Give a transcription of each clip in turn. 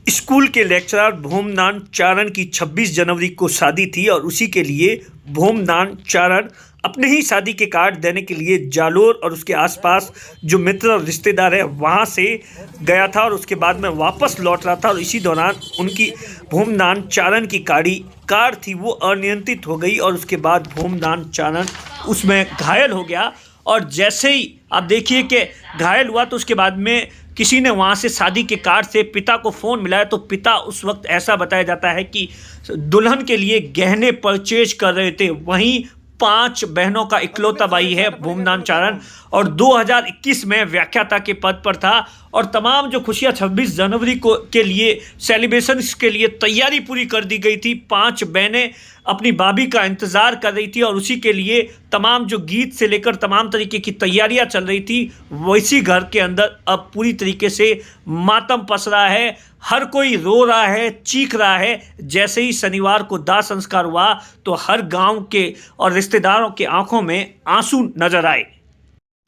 School के lecturer भोमनान चारण की 26 जनवरी को शादी थी और उसी के लिए भोमनान चारण अपने ही शादी के कार्ड देने के लिए जालोर और उसके आसपास जो मित्र और रिश्तेदार है वहां से गया था और उसके बाद में वापस लौट रहा था और इसी दौरान उनकी भोमनान चारण की कार थी वो अनियंत्रित हो गई और उसके बाद भोमनान चारण उसमें घायल हो गया। और जैसे ही आप देखिए कि घायल हुआ तो उसके बाद में किसी ने वहाँ से शादी के कार्ड से पिता को फ़ोन मिलाया तो पिता उस वक्त ऐसा बताया जाता है कि दुल्हन के लिए गहने परचेज कर रहे थे। वहीं 5 बहनों का इकलौता भाई है भोमनान चारण और 2021 में व्याख्याता के पद पर था और तमाम जो खुशियां 26 जनवरी को के लिए सेलिब्रेशन के लिए तैयारी पूरी कर दी गई थी। 5 बहनें अपनी भाभी का इंतज़ार कर रही थी और उसी के लिए तमाम जो गीत से लेकर तमाम तरीके की तैयारियां चल रही थी। वैसी घर के अंदर अब पूरी तरीके से मातम पस रहा है, हर कोई रो रहा है, चीख रहा है। जैसे ही शनिवार को दाह संस्कार हुआ तो हर गांव के और रिश्तेदारों के आंखों में आंसू नजर आए।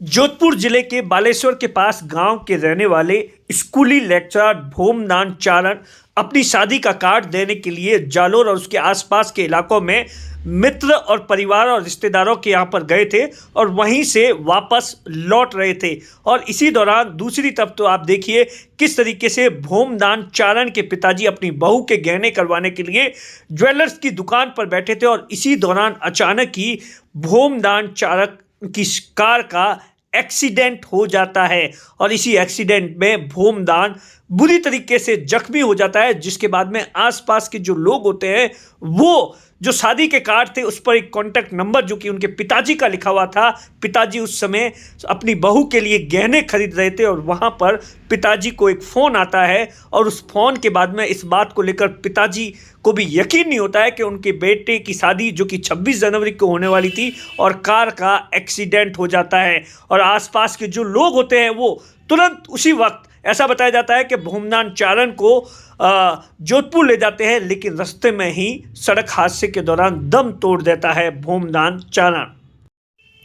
जोधपुर जिले के बालेश्वर के पास गांव के रहने वाले स्कूली लेक्चरर भोमनान चारण अपनी शादी का कार्ड देने के लिए जालोर और उसके आसपास के इलाकों में मित्र और परिवार और रिश्तेदारों के यहाँ पर गए थे और वहीं से वापस लौट रहे थे। और इसी दौरान दूसरी तरफ तो आप देखिए किस तरीके से भोमनान चारण के पिताजी अपनी बहू के गहने करवाने के लिए ज्वेलर्स की दुकान पर बैठे थे और इसी दौरान अचानक ही भोमनान चारण की कार का एक्सीडेंट हो जाता है और इसी एक्सीडेंट में भोमनान बुरी तरीके से जख्मी हो जाता है, जिसके बाद में आसपास के जो लोग होते हैं वो जो शादी के कार्ड थे उस पर एक कॉन्टैक्ट नंबर जो कि उनके पिताजी का लिखा हुआ था। पिताजी उस समय अपनी बहू के लिए गहने खरीद रहे थे और वहाँ पर पिताजी को एक फ़ोन आता है और उस फ़ोन के बाद में इस बात को लेकर पिताजी को भी यकीन नहीं होता है कि उनके बेटे की शादी जो कि 26 जनवरी को होने वाली थी और कार का एक्सीडेंट हो जाता है। और आसपास के जो लोग होते हैं वो तुरंत उसी वक्त ऐसा बताया जाता है कि भोमनान चारण को जोधपुर ले जाते हैं, लेकिन रास्ते में ही सड़क हादसे के दौरान दम तोड़ देता है भोमनान चारण।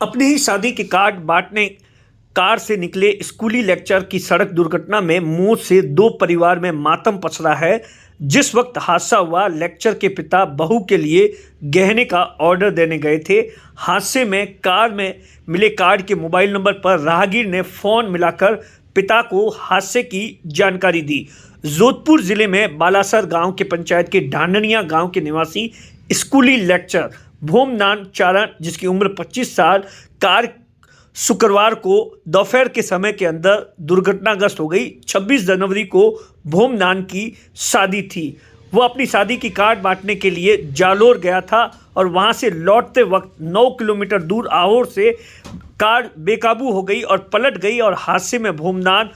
अपनी ही शादी के कार्ड बांटने कार से निकले स्कूली लेक्चर की सड़क दुर्घटना में मौत से 2 परिवार में मातम पसरा है। जिस वक्त हादसा हुआ लेक्चर के पिता बहू के लिए गहने का ऑर्डर देने गए थे। हादसे में कार में मिले कार्ड के मोबाइल नंबर पर राहगीर ने फ़ोन मिलाकर पिता को हादसे की जानकारी दी। जोधपुर जिले में बालासर गांव के पंचायत के ढांडनिया गांव के निवासी स्कूली लेक्चर भोमनान चारण जिसकी उम्र 25 साल कार शुक्रवार को दोपहर के समय के अंदर दुर्घटनाग्रस्त हो गई। 26 जनवरी को भोमनान की शादी थी। वो अपनी शादी की कार्ड बांटने के लिए जालोर गया था और वहां से लौटते वक्त 9 किलोमीटर दूर आहोर से कार बेकाबू हो गई और पलट गई और हादसे में भोमनान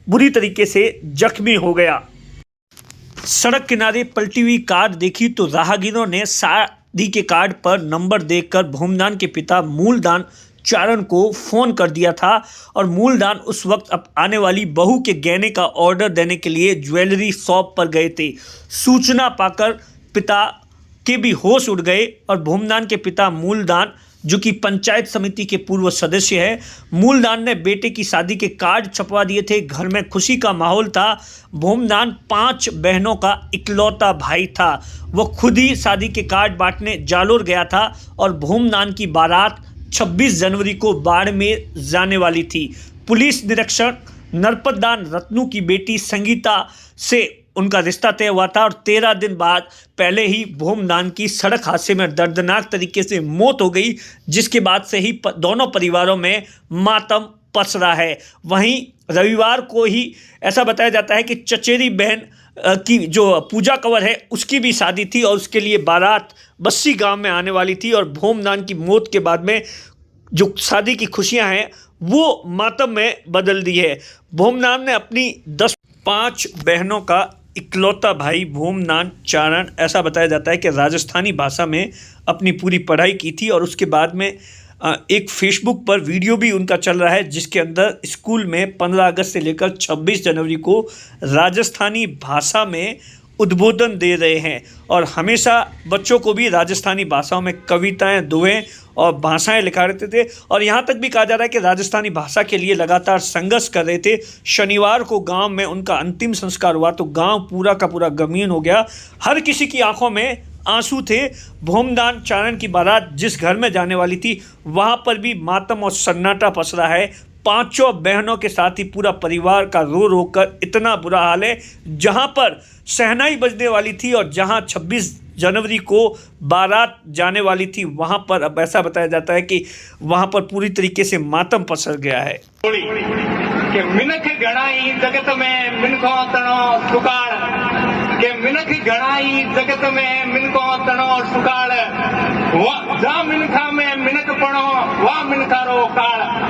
बुरी तरीके से जख्मी हो गया। सड़क किनारे पलटी हुई कार देखी तो राहगीरों ने शादी के कार्ड पर नंबर देखकर भोमनान के पिता मूलदान चारण को फ़ोन कर दिया था और मूलदान उस वक्त अब आने वाली बहू के गहने का ऑर्डर देने के लिए ज्वेलरी शॉप पर गए थे। सूचना पाकर पिता के भी होश उड़ गए और भोमनान के पिता मूलदान जो कि पंचायत समिति के पूर्व सदस्य है, मूलदान ने बेटे की शादी के कार्ड छपवा दिए थे। घर में खुशी का माहौल था। भोमनान 5 बहनों का इकलौता भाई था। वो खुद ही शादी के कार्ड बांटने जालोर गया था और भोमनान की बारात 26 जनवरी को बाड़मेर जाने वाली थी। पुलिस निरीक्षक नरपतदान रत्नू की बेटी संगीता से उनका रिश्ता तय हुआ था और 13 दिन बाद पहले ही भोमनान की सड़क हादसे में दर्दनाक तरीके से मौत हो गई, जिसके बाद से ही दोनों परिवारों में मातम पसरा है। वहीं रविवार को ही ऐसा बताया जाता है कि चचेरी बहन की जो पूजा कंवर है उसकी भी शादी थी और उसके लिए बारात बस्सी गांव में आने वाली थी और भोमनान की मौत के बाद में जो शादी की खुशियां हैं वो मातम में बदल दी है। भोमनान ने अपनी 5 बहनों का इकलौता भाई भोमनान चारण ऐसा बताया जाता है कि राजस्थानी भाषा में अपनी पूरी पढ़ाई की थी और उसके बाद में एक फेसबुक पर वीडियो भी उनका चल रहा है जिसके अंदर स्कूल में 15 अगस्त से लेकर 26 जनवरी को राजस्थानी भाषा में उद्बोधन दे रहे हैं और हमेशा बच्चों को भी राजस्थानी भाषाओं में कविताएं, दोहें और भाषाएं लिखा रहते थे। और यहाँ तक भी कहा जा रहा है कि राजस्थानी भाषा के लिए लगातार संघर्ष कर रहे थे। शनिवार को गांव में उनका अंतिम संस्कार हुआ तो गांव पूरा का पूरा गमगीन हो गया। हर किसी की आंखों में आंसू थे। भूमदान चारण की बारात जिस घर में जाने वाली थी वहाँ पर भी मातम और सन्नाटा पसरा है। पांचों बहनों के साथ ही पूरा परिवार का रो रो कर इतना बुरा हाल है। जहां पर शहनाई बजने वाली थी और जहां 26 जनवरी को बारात जाने वाली थी वहां पर अब ऐसा बताया जाता है कि वहां पर पूरी तरीके से मातम पसर गया है। कि मिनख घणाई जगत में मिनखों तणो सुकाल, के मिनख घणाई जगत में मिनखों तणो सुकाल, जा मिनखा में मिनख पणो वा मिनखारो काल।